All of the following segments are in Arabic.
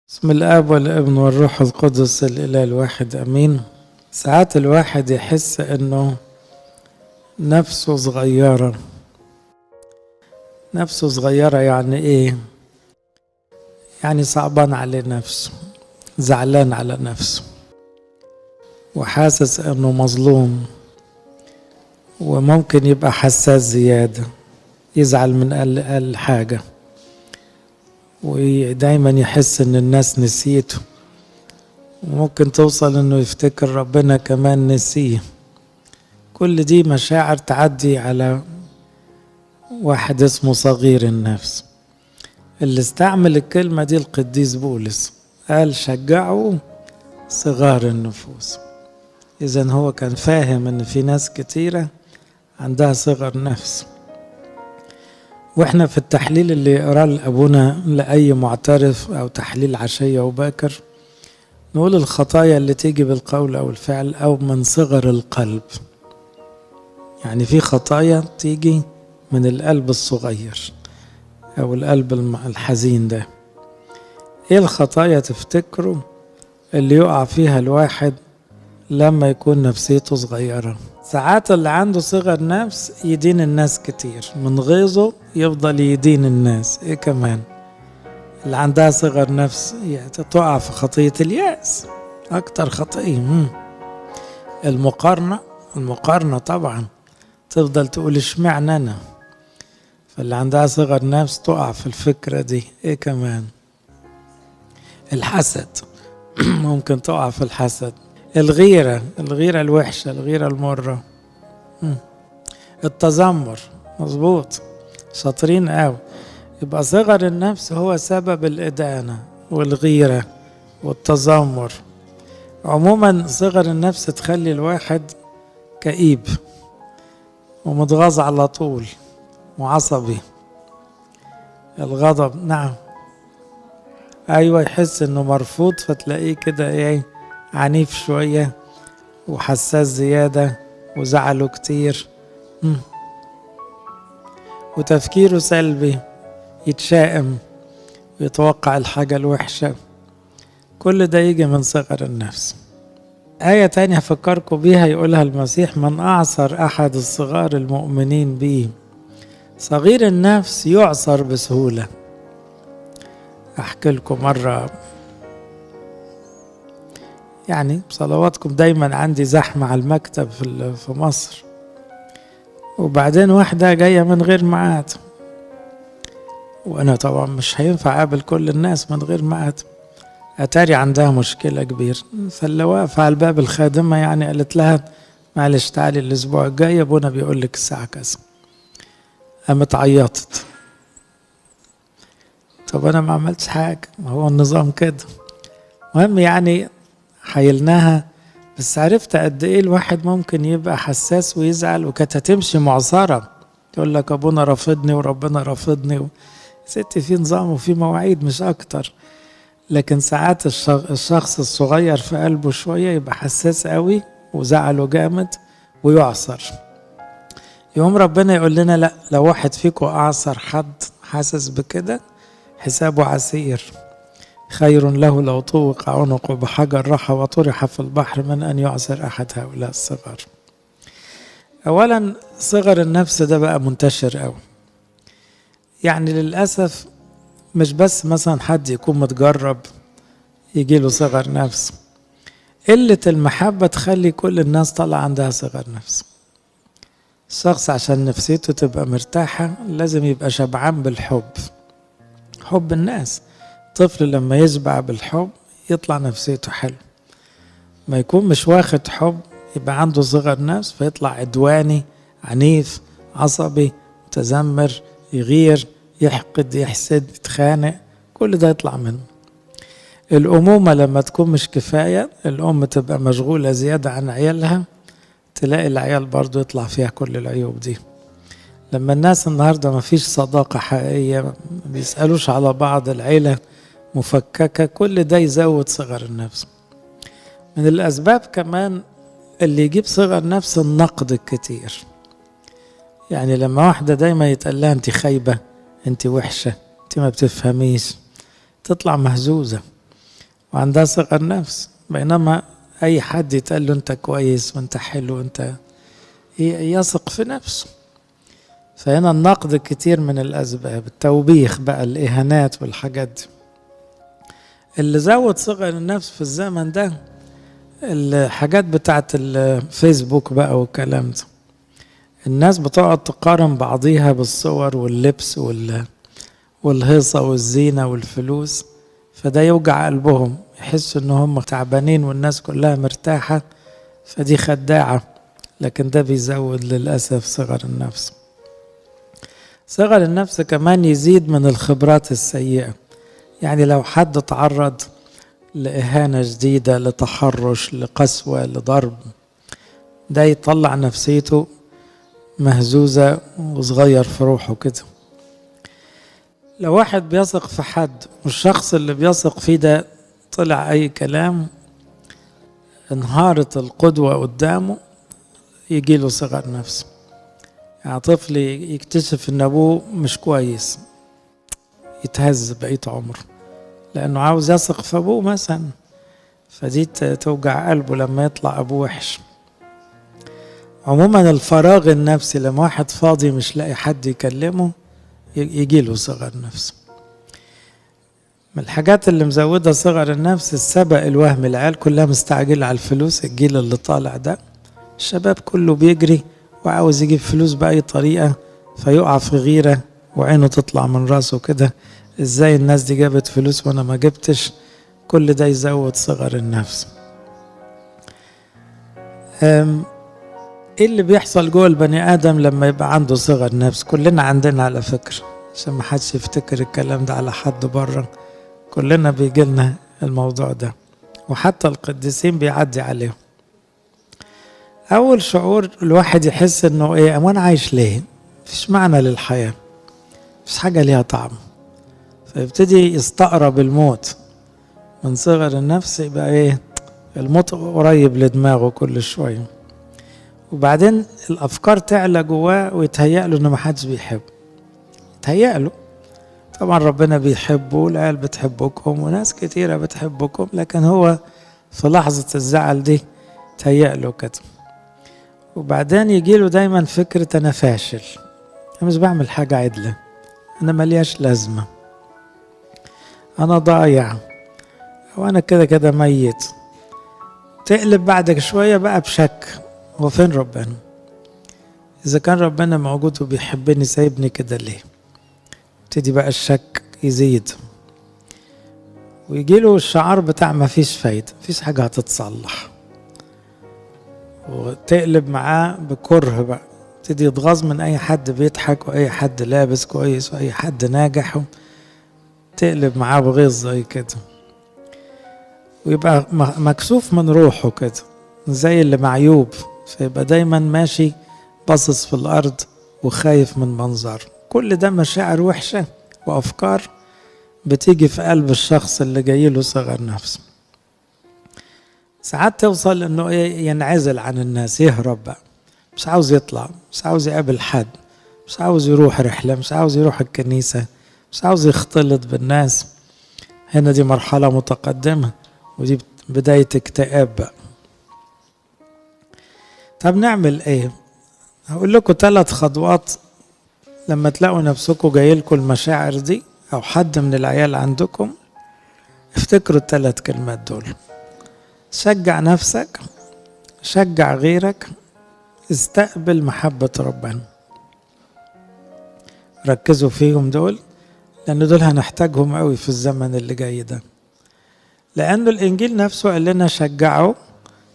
بسم الآب والابن والروح القدس الإله الواحد أمين. ساعات الواحد يحس إنه نفسه صغيرة. نفسه صغيرة يعني إيه؟ يعني صعبان على نفسه، زعلان على نفسه، وحاسس إنه مظلوم، وممكن يبقى حساس زيادة، يزعل من أقل حاجة، ودايما يحس إن الناس نسيته، وممكن توصل إنه يفتكر ربنا كمان نسيه. كل دي مشاعر تعدي على واحد اسمه صغير النفس. اللي استعمل الكلمة دي القديس بولس، قال شجعوا صغار النفوس. إذن هو كان فاهم إن في ناس كتيرة عندها صغر نفس. وإحنا في التحليل اللي يقراه لأبونا لأي معترف أو تحليل عشية وباكر، نقول الخطايا اللي تيجي بالقول أو الفعل أو من صغر القلب. يعني في خطايا تيجي من القلب الصغير أو القلب الحزين ده. إيه الخطايا تفتكروا اللي يقع فيها الواحد لما يكون نفسيته صغيرة؟ ساعات اللي عنده صغر نفس يدين الناس كتير، من غيظه يفضل يدين الناس. إيه كمان اللي عندها صغر نفس تقع في خطية اليأس، أكتر خطية. المقارنة طبعا، تفضل تقول اشمعنى أنا. فاللي عندها صغر نفس تقع في الفكرة دي. إيه كمان؟ الحسد ممكن تقع في الحسد. الغيرة الوحشة، الغيرة المرة. التذمر، مظبوط، شاطرين قوي. يبقى صغر النفس هو سبب الإدانة والغيرة والتذمر. عموما صغر النفس تخلي الواحد كئيب ومتغاظ على طول وعصبي. الغضب، نعم، ايوه، يحس انه مرفوض فتلاقيه كده ايه، عنيف شوية وحساس زيادة وزعله كتير. وتفكيره سلبي، يتشائم ويتوقع الحاجة الوحشة. كل ده يجي من صغر النفس. آية تانية هفكركم بيها يقولها المسيح: من أعصر أحد الصغار المؤمنين بيه صغير النفس يعصر بسهولة. أحكي لكم مرة، يعني بصلواتكم دايما عندي زحمة على المكتب في مصر، وبعدين واحدة جاية من غير ميعاد، وأنا طبعا مش هينفع أقابل كل الناس من غير ميعاد. أتاري عندها مشكلة كبيرة، فاللي واقفة على الباب الخادمة يعني قالت لها معلش تعالي الأسبوع الجاي، أبونا بيقول لك الساعة كذا. قامت عيطت. طب أنا ما عملتش حاجة، ما هو النظام كده. مهم يعني حيلناها، بس عرفت قد إيه الواحد ممكن يبقى حساس ويزعل. وكانت هتمشي معصرة، تقول لك أبونا رافضني وربنا رافضني ستي في نظام وفي مواعيد مش أكتر. لكن ساعات الشخص الصغير في قلبه شوية يبقى حساس قوي وزعله جامد ويعصر. يوم ربنا يقول لنا لا، لو واحد فيكم أعصر حد حاسس بكده حسابه عسير، خير له لو طوق عنقه بحجر رحى وطرح في البحر من أن يعصر أحد هؤلاء الصغار. أولا صغر النفس ده بقى منتشر قوي، يعني للأسف مش بس مثلا حد يكون متجرب يجيله صغر نفس، قلة المحبة تخلي كل الناس طالعة عندها صغر نفس. الشخص عشان نفسيته تبقى مرتاحة لازم يبقى شبعان بالحب، حب الناس. طفل لما يشبع بالحب يطلع نفسيته حلو. ما يكون مش واخد حب يبقى عنده صغر نفس، فيطلع عدواني، عنيف، عصبي، متذمر، يغير، يحقد، يحسد، يتخانق. كل ده يطلع منه. الأمومة لما تكون مش كفاية، الأم تبقى مشغولة زيادة عن عيالها، تلاقي العيال برضو يطلع فيها كل العيوب دي. لما الناس النهاردة ما فيش صداقة حقيقية، ما بيسألوش على بعض، العيلة مفككة، كل ده يزود صغر النفس. من الأسباب كمان اللي يجيب صغر نفس النقد الكتير. يعني لما واحدة دايما يتقال لها انت خايبة، انت وحشة، انت ما بتفهميش، تطلع مهزوزة. وعندها صغر نفس. بينما أي حد يتقال له أنت كويس وأنت حلو وأنت يثق في نفسه. فهنا النقد كتير من الأسباب، التوبيخ بقى، الإهانات والحاجات دي. اللي زود صغر النفس في الزمن ده الحاجات بتاعت الفيسبوك بقى والكلام ده. الناس بتقعد تقارن بعضيها بالصور واللبس والهيصة والزينة والفلوس، فده يوجع قلبهم، يحسوا ان هم تعبانين والناس كلها مرتاحة، فدي خداعة. لكن ده بيزود للأسف صغر النفس. صغر النفس كمان يزيد من الخبرات السيئة. يعني لو حد تعرض لإهانة جديدة، لتحرش، لقسوة، لضرب، ده يطلع نفسيته مهزوزة وصغير في روحه كده. لو واحد بيثق في حد والشخص اللي بيثق فيه ده طلع أي كلام، انهارت القدوة قدامه، يجيله صغر نفس. يعني طفل يكتشف ان ابوه مش كويس، يتهز بقية عمره لانه عاوز يثق في ابوه مثلا، فدي توجع قلبه لما يطلع ابوه وحش. عموما الفراغ النفسي، لما واحد فاضي مش لاقي حد يكلمه يجيله صغر نفس. من الحاجات اللي مزودة صغر النفس السبق الوهمي. العيال كلها مستعجلة على الفلوس، الجيل اللي طالع ده الشباب كله بيجري وعاوز يجيب فلوس بأي طريقة، فيقع في غيرة وعينه تطلع من راسه كده، ازاي الناس دي جابت فلوس وانا ما جبتش. كل ده يزود صغر النفس. ايه اللي بيحصل جوه البني ادم لما يبقى عنده صغر نفس؟ كلنا عندنا على فكرة، عشان ما حدش يفتكر الكلام ده على حد بره، كلنا بيجيلنا الموضوع ده، وحتى القديسين بيعدي عليهم. اول شعور الواحد يحس انه ايه، وانا عايش ليه؟ مفيش معنى للحياة، مفيش حاجة ليها طعم، فيبتدي يستقرب الموت. من صغر النفس يبقى ايه، الموت قريب لدماغه كل شوية. وبعدين الافكار تعلى جواه ويتهيأ له انه محدش بيحبه، يتهيأ له طبعا ربنا بيحبه والعيال بتحبكم وناس كتيرة بتحبكم، لكن هو في لحظة الزعل دي تهيأ له كده. وبعدين يجيله دايما فكرة أنا فاشل، أنا مش بعمل حاجة عدلة، أنا ملياش لازمة، أنا ضايع، وأنا كده كده ميت. تقلب بعدك شوية بقى بشك، هو فين ربنا؟ إذا كان ربنا موجود وبيحبني سايبني كده ليه؟ ابتدي بقى الشك يزيد، ويجيله الشعار بتاع مفيش فايدة، مفيش حاجة هتتصلح، وتقلب معاه بكره بقى، تبتدي يتغاظ من اي حد بيضحك واي حد لابس كويس واي حد ناجح، تقلب معاه بغيظ زي كده، ويبقى مكسوف من روحه كده زي اللي معيوب، فيبقى دايما ماشي باصص في الارض وخايف من منظر. كل ده مشاعر وحشة وافكار بتيجي في قلب الشخص اللي جايله صغر نفسه. ساعات توصل انه ينعزل عن الناس، يهرب بقى، مش عاوز يطلع، مش عاوز يقابل حد، مش عاوز يروح رحلة، مش عاوز يروح الكنيسة، مش عاوز يختلط بالناس. هنا دي مرحلة متقدمة، ودي بداية اكتئاب بقى. طب نعمل ايه؟ هقول لكم 3 خطوات لما تلاقوا نفسكم جايلكم المشاعر دي او حد من العيال عندكم. افتكروا ال3 كلمات دول: شجع نفسك، شجع غيرك، استقبل محبة ربنا. ركزوا فيهم دول، لأن دول هنحتاجهم قوي في الزمن اللي جاي ده، لأنه الإنجيل نفسه قال لنا شجعوا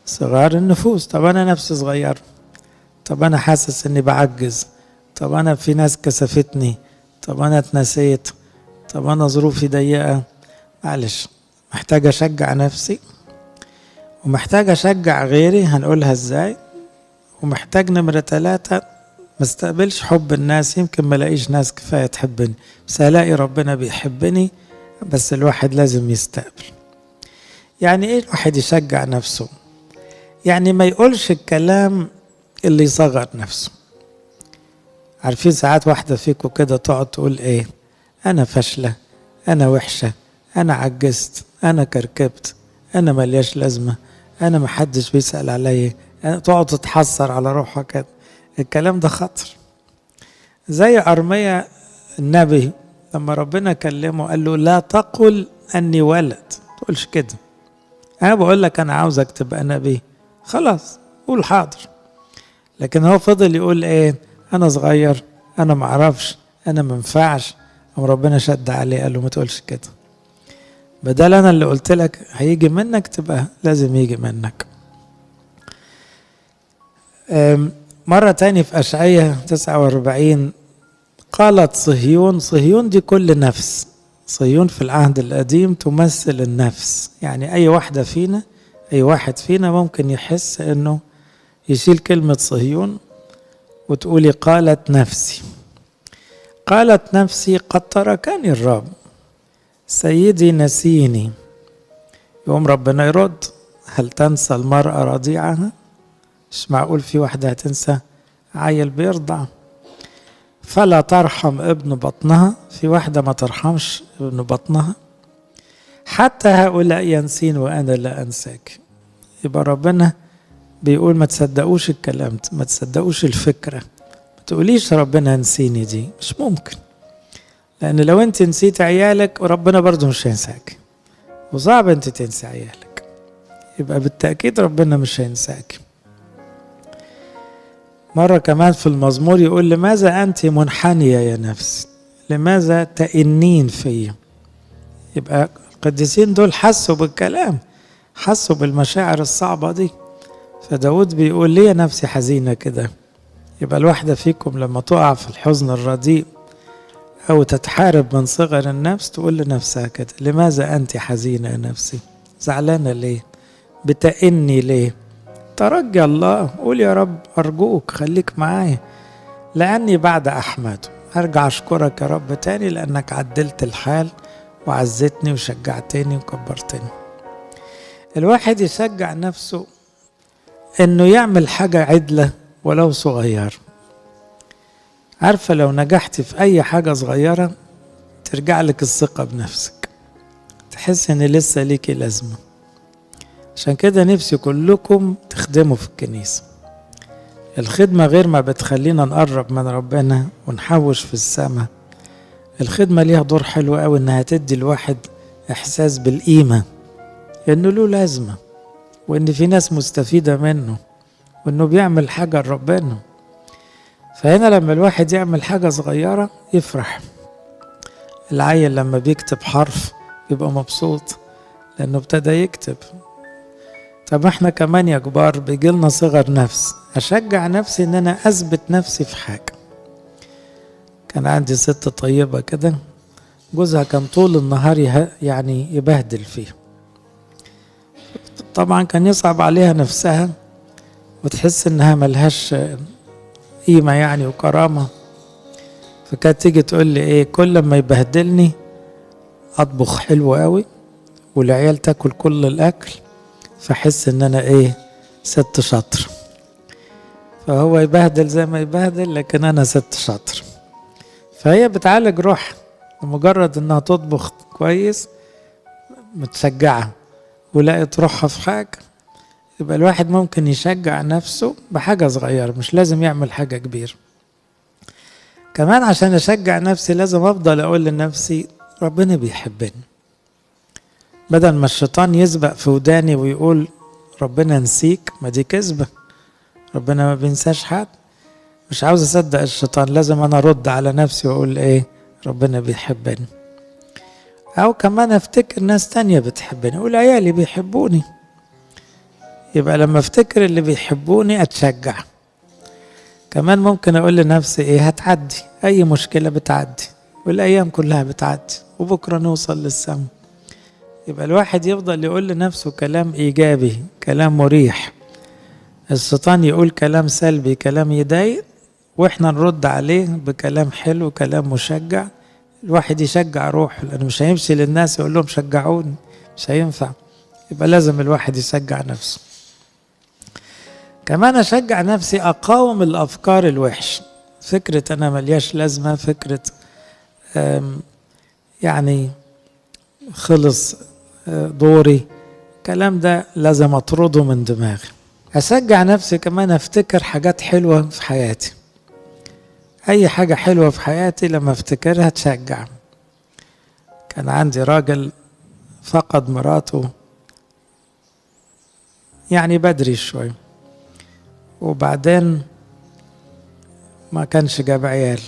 صغار النفوس. طب أنا نفسي صغير، طب أنا حاسس إني بعجز، طب أنا في ناس كسفتني، طب أنا اتنسيت، طب أنا ظروفي ضيقة. معلش، محتاج أشجع نفسي ومحتاج أشجع غيري. هنقولها إزاي؟ ومحتاج نمرة 3 ما استقبلش حب الناس، يمكن ما لاقيش ناس كفاية تحبني، بس هلاقي ربنا بيحبني، بس الواحد لازم يستقبل. يعني ايه الواحد يشجع نفسه؟ يعني ما يقولش الكلام اللي يصغر نفسه. عارفين ساعات واحدة فيكم كده تقعد تقول ايه، انا فاشلة، انا وحشة، أنا عجزت، أنا كركبت، أنا ملياش لازمة، أنا محدش بيسأل عليا، تقعد تتحسر على روحك كده. الكلام ده خطر. زي أرميا النبي لما ربنا كلمه قال له لا تقل أني ولد، تقولش كده، أنا بقول لك أنا عاوزك تبقى نبي، خلاص قول حاضر. لكن هو فضل يقول إيه؟ أنا صغير، أنا معرفش، أنا منفعش. أم ربنا شد عليه قال له ما تقولش كده، بدل أنا اللي قلت لك هيجي منك تبقى لازم يجي منك. مرة تاني في أشعية 49 قالت صهيون، صهيون دي كل نفس، صهيون في العهد القديم تمثل النفس، يعني أي واحدة فينا، أي واحد فينا ممكن يحس أنه يشيل كلمة صهيون وتقولي قالت نفسي. قالت نفسي قد تركني الرب، سيدي نسيني. يوم ربنا يرد هل تنسى المرأة رضيعها؟ مش معقول في واحدة هتنسى عيل بيرضع. فلا ترحم ابن بطنها، في واحدة ما ترحمش ابن بطنها. حتى هؤلاء ينسين وأنا لا أنساك. يبقى ربنا بيقول ما تصدقوش الكلام، ما تصدقوش الفكرة، ما تقوليش ربنا نسيني، دي مش ممكن. لأن لو أنت نسيت عيالك ربنا برضو مش هينساك، وصعب أنت تنسى عيالك، يبقى بالتأكيد ربنا مش هينساك. مرة كمان في المزمور يقول لماذا أنت منحنية يا نفس، لماذا تئنين في. يبقى القديسين دول حسوا بالكلام، حسوا بالمشاعر الصعبة دي. فداود بيقول لي نفسي حزينة كده. يبقى الواحدة فيكم لما تقع في الحزن الرديء أو تتحارب من صغر النفس تقول لنفسها كده لماذا أنت حزينة يا نفسي، زعلانة ليه، بتئني ليه. ترجى الله، قول يا رب أرجوك خليك معايا، لأني بعد أحمد أرجع أشكرك يا رب تاني لأنك عدلت الحال وعزتني وشجعتني وكبرتني. الواحد يشجع نفسه إنه يعمل حاجة عدلة ولو صغير. عارفة لو نجحت في أي حاجة صغيرة ترجع لك الثقة بنفسك، تحس إن لسه ليكي لازمة. عشان كده نفسي كلكم تخدموا في الكنيسة. الخدمة غير ما بتخلينا نقرب من ربنا ونحوش في السماء، الخدمة ليها دور حلو قوي إنها تدي الواحد إحساس بالقيمة، إنه له لازمة، وإن في ناس مستفيدة منه، وإنه بيعمل حاجة لربنا. فهنا لما الواحد يعمل حاجة صغيرة يفرح. العيل لما بيكتب حرف بيبقى مبسوط لأنه ابتدى يكتب. طب احنا كمان يا كبار بيجيلنا صغر نفس، أشجع نفسي إن أنا أثبت نفسي في حاجة. كان عندي ست طيبة كده، جوزها كان طول النهار يعني يبهدل فيها، طبعا كان يصعب عليها نفسها وتحس إنها ملهاش قيمة يعني وكرامة. فكانت تيجي تقول لي إيه، كل ما يبهدلني أطبخ حلو قوي والعيال تاكل كل الأكل، فحس إن أنا إيه، ست شاطر. فهو يبهدل زي ما يبهدل لكن أنا ست شاطر. فهي بتعالج روح، مجرد إنها تطبخ كويس متشجعة ولقيت روحها في حاجة. يبقى الواحد ممكن يشجع نفسه بحاجة صغيرة، مش لازم يعمل حاجة كبيرة. كمان عشان أشجع نفسي لازم أفضل أقول لنفسي ربنا بيحبني، بدل ما الشيطان يسبق في وداني ويقول ربنا نسيك، ما دي كذبة، ربنا ما بينساش حد. مش عاوز أصدق الشيطان، لازم أنا أرد على نفسي وأقول إيه، ربنا بيحبني. أو كمان أفتكر ناس تانية بتحبني، أقول عيالي بيحبوني. يبقى لما أفتكر اللي بيحبوني أتشجع. كمان ممكن أقول لنفسي إيه، هتعدي، أي مشكلة بتعدي، والأيام كلها بتعدي، وبكرة نوصل للسما. يبقى الواحد يفضل يقول لنفسه كلام إيجابي، كلام مريح. الشيطان يقول كلام سلبي، كلام يضايق، وإحنا نرد عليه بكلام حلو، كلام مشجع. الواحد يشجع روحه، لأنه مش هيمشي للناس يقول لهم شجعوني، مش هينفع. يبقى لازم الواحد يشجع نفسه. كمان أشجع نفسي أقاوم الأفكار الوحش، فكرة أنا ملياش لازمة، فكرة يعني خلص دوري، الكلام ده لازم اطرده من دماغي. اشجع نفسي كمان افتكر حاجات حلوة في حياتي. اي حاجة حلوة في حياتي لما افتكرها تشجع. كان عندي راجل فقد مراته يعني بدري شوي، وبعدين ما كانش جاب عيال،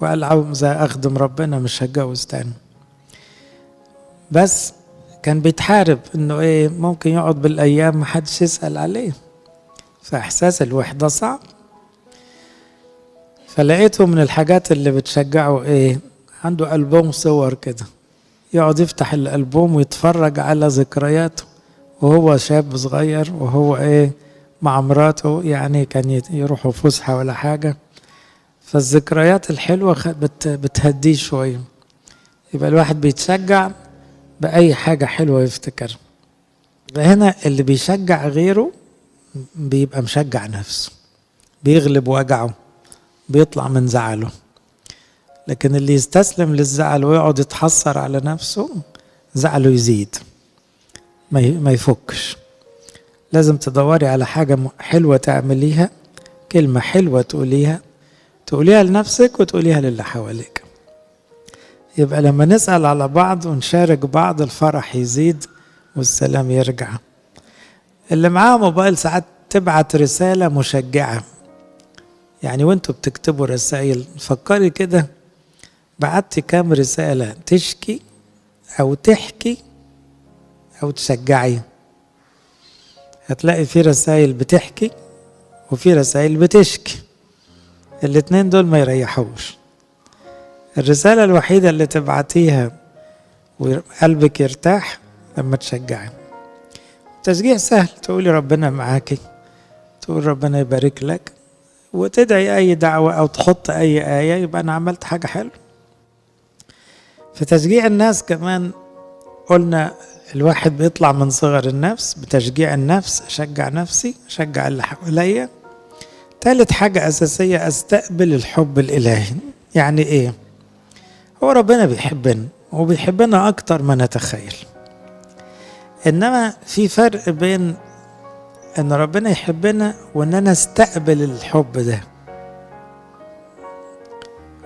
وقال عاوز اخدم ربنا مش هتجوز تاني. بس كان بيتحارب انه ايه ممكن يقعد بالايام محدش يسأل عليه، فاحساس الوحدة صعب. فلقيته من الحاجات اللي بتشجعه ايه، عنده ألبوم صور كده، يقعد يفتح الألبوم ويتفرج على ذكرياته وهو شاب صغير وهو ايه مع مراته، يعني كان يروحوا فسحة ولا حاجة، فالذكريات الحلوة بتهديه شوية. يبقى الواحد بيتشجع بأي حاجة حلوة يفتكر. يبقى هنا اللي بيشجع غيره بيبقى مشجع نفسه، بيغلب وجعه، بيطلع من زعله. لكن اللي يستسلم للزعل ويقعد يتحسر على نفسه زعله يزيد ما يفكش. لازم تدوري على حاجة حلوة تعمليها، كلمة حلوة تقوليها لنفسك وتقوليها للي حواليك. يبقى لما نسأل على بعض ونشارك بعض الفرح يزيد والسلام يرجع. اللي معاه موبايل ساعات تبعت رسالة مشجعة، يعني وانتوا بتكتبوا رسائل فكري كده بعتي كام رسالة تشكي أو تحكي أو تشجعي. هتلاقي في رسائل بتحكي وفي رسائل بتشكي، الاتنين دول ما يريحوش. الرسالة الوحيدة اللي تبعتيها وقلبك يرتاح لما تشجعي. تشجيع سهل، تقولي ربنا معاكي، تقول ربنا يبارك لك، وتدعي أي دعوة أو تحط أي آية، يبقى أنا عملت حاجة حلوة. في تشجيع الناس كمان قلنا الواحد بيطلع من صغر النفس بتشجيع النفس، أشجع نفسي، أشجع اللي حواليا. ثالث حاجة أساسية أستقبل الحب الإلهي. يعني إيه؟ هو ربنا بيحبنا وبيحبنا أكتر ما نتخيل، إنما في فرق بين إن ربنا يحبنا وإن أنا استقبل الحب ده.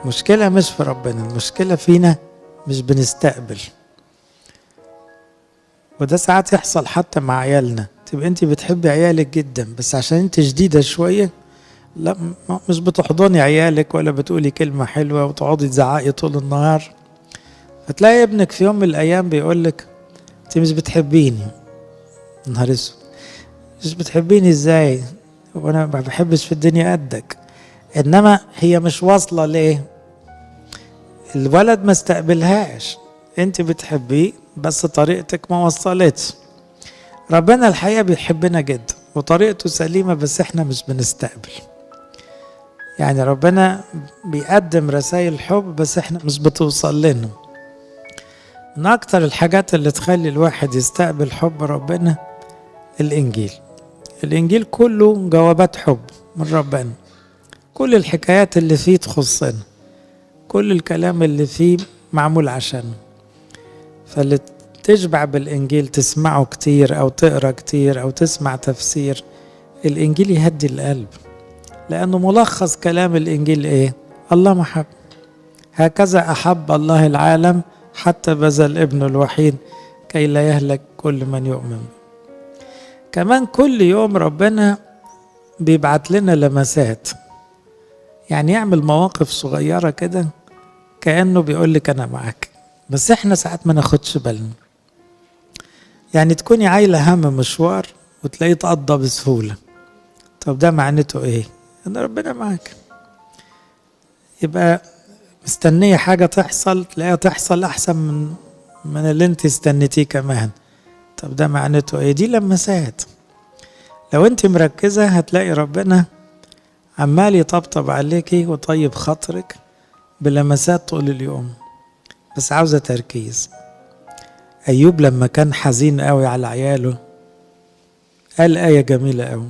مشكلة مش في ربنا، المشكلة فينا مش بنستقبل. وده ساعات يحصل حتى مع عيالنا، تبقى انت بتحبي عيالك جدا بس عشان انت جديدة شوية لا مش بتحضني عيالك ولا بتقولي كلمة حلوة وتقعدي تزعقي طول النهار. فتلاقي ابنك في يوم من الأيام بيقولك انت مش بتحبيني. نهار اسود، مش بتحبيني ازاي وانا ما بحبش في الدنيا قدك؟ انما هي مش واصلة ليه؟ الولد ما استقبلهاش، انت بتحبيه بس طريقتك ما وصلتش. ربنا الحقيقة بيحبنا جدا وطريقته سليمة بس احنا مش بنستقبل. يعني ربنا بيقدم رسائل حب بس احنا مش بتوصل لنا. من اكتر الحاجات اللي تخلي الواحد يستقبل حب ربنا الانجيل. الانجيل كله جوابات حب من ربنا، كل الحكايات اللي فيه تخصنا، كل الكلام اللي فيه معمول عشانه. فاللي تشبع بالإنجيل تسمعه كتير أو تقرأ كتير أو تسمع تفسير الإنجيل يهدي القلب، لأنه ملخص كلام الإنجيل إيه؟ الله محب، هكذا أحب الله العالم حتى بذل ابنه الوحيد كي لا يهلك كل من يؤمن. كمان كل يوم ربنا بيبعت لنا لمسات، يعني يعمل مواقف صغيرة كده كأنه بيقول لك أنا معاك، بس احنا ساعات ما ناخدش بالنا. يعني تكوني عايلة هم مشوار وتلاقيه تقضى بسهولة، طب ده معناته ايه؟ ان ربنا معاك. يبقى مستنية حاجة تحصل تلاقيها تحصل احسن من اللي انت استنيتيه كمان، طب ده معناته ايه؟ دي لمسات. لو انت مركزة هتلاقي ربنا عمال يطبطب عليكي وطيب خاطرك بلمسات طول اليوم، بس عاوزة تركيز. أيوب لما كان حزين قوي على عياله قال آية جميلة قوي،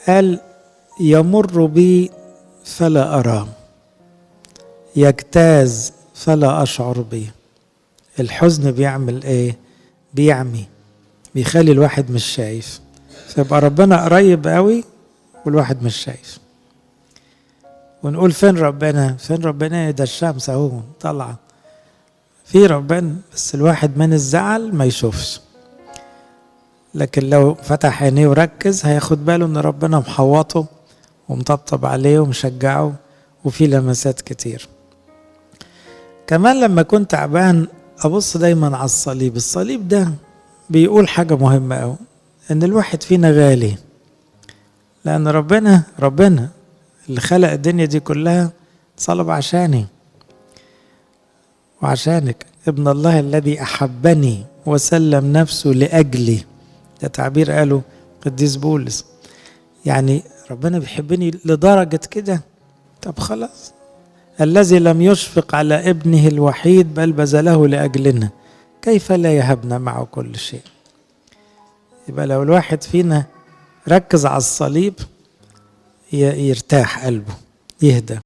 قال يمر بي فلا أراه، يجتاز فلا أشعر به. الحزن بيعمل ايه؟ بيعمي، بيخلي الواحد مش شايف، فيبقى ربنا قريب قوي والواحد مش شايف. ونقول فين ربنا؟ فين ربنا؟ ده الشمس اهو طالعه في ربنا، بس الواحد من الزعل ما يشوفش. لكن لو فتح عينيه وركز هياخد باله ان ربنا محوطه ومطبطب عليه ومشجعه وفي لمسات كتير. كمان لما كنت تعبان ابص دايما على الصليب. الصليب ده بيقول حاجة مهمة قوي، ان الواحد فينا غالي، لان ربنا اللي خلق الدنيا دي كلها صلب عشاني وعشانك. ابن الله الذي احبني وسلم نفسه لاجلي، ده تعبير قاله قديس بولس. يعني ربنا بيحبني لدرجة كده. طب خلاص، الذي لم يشفق على ابنه الوحيد بل بذله لأجلنا كيف لا يهبنا معه كل شيء. يبقى لو الواحد فينا ركز على الصليب يرتاح قلبه، يهدى.